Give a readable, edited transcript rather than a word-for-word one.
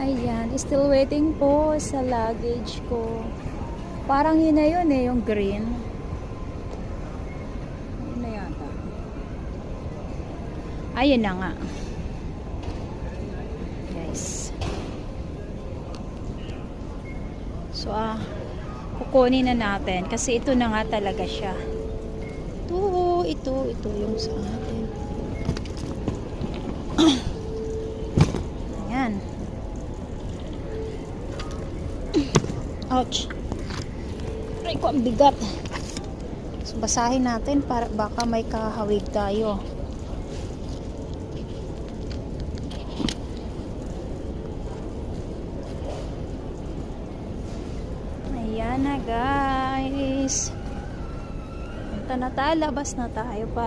Ayan, still waiting po sa luggage ko. Parang yun na yun eh, yung green. Yun na yata. Ayun na nga. Guys. So, kukunin na natin. Kasi ito na nga talaga siya. Ito yung sa atin. Ayan. Ouch. Ay ko, ang bigat. So, basahin natin para baka may kahawig tayo. Ayan na guys. Punta na tayo, labas na tayo pa.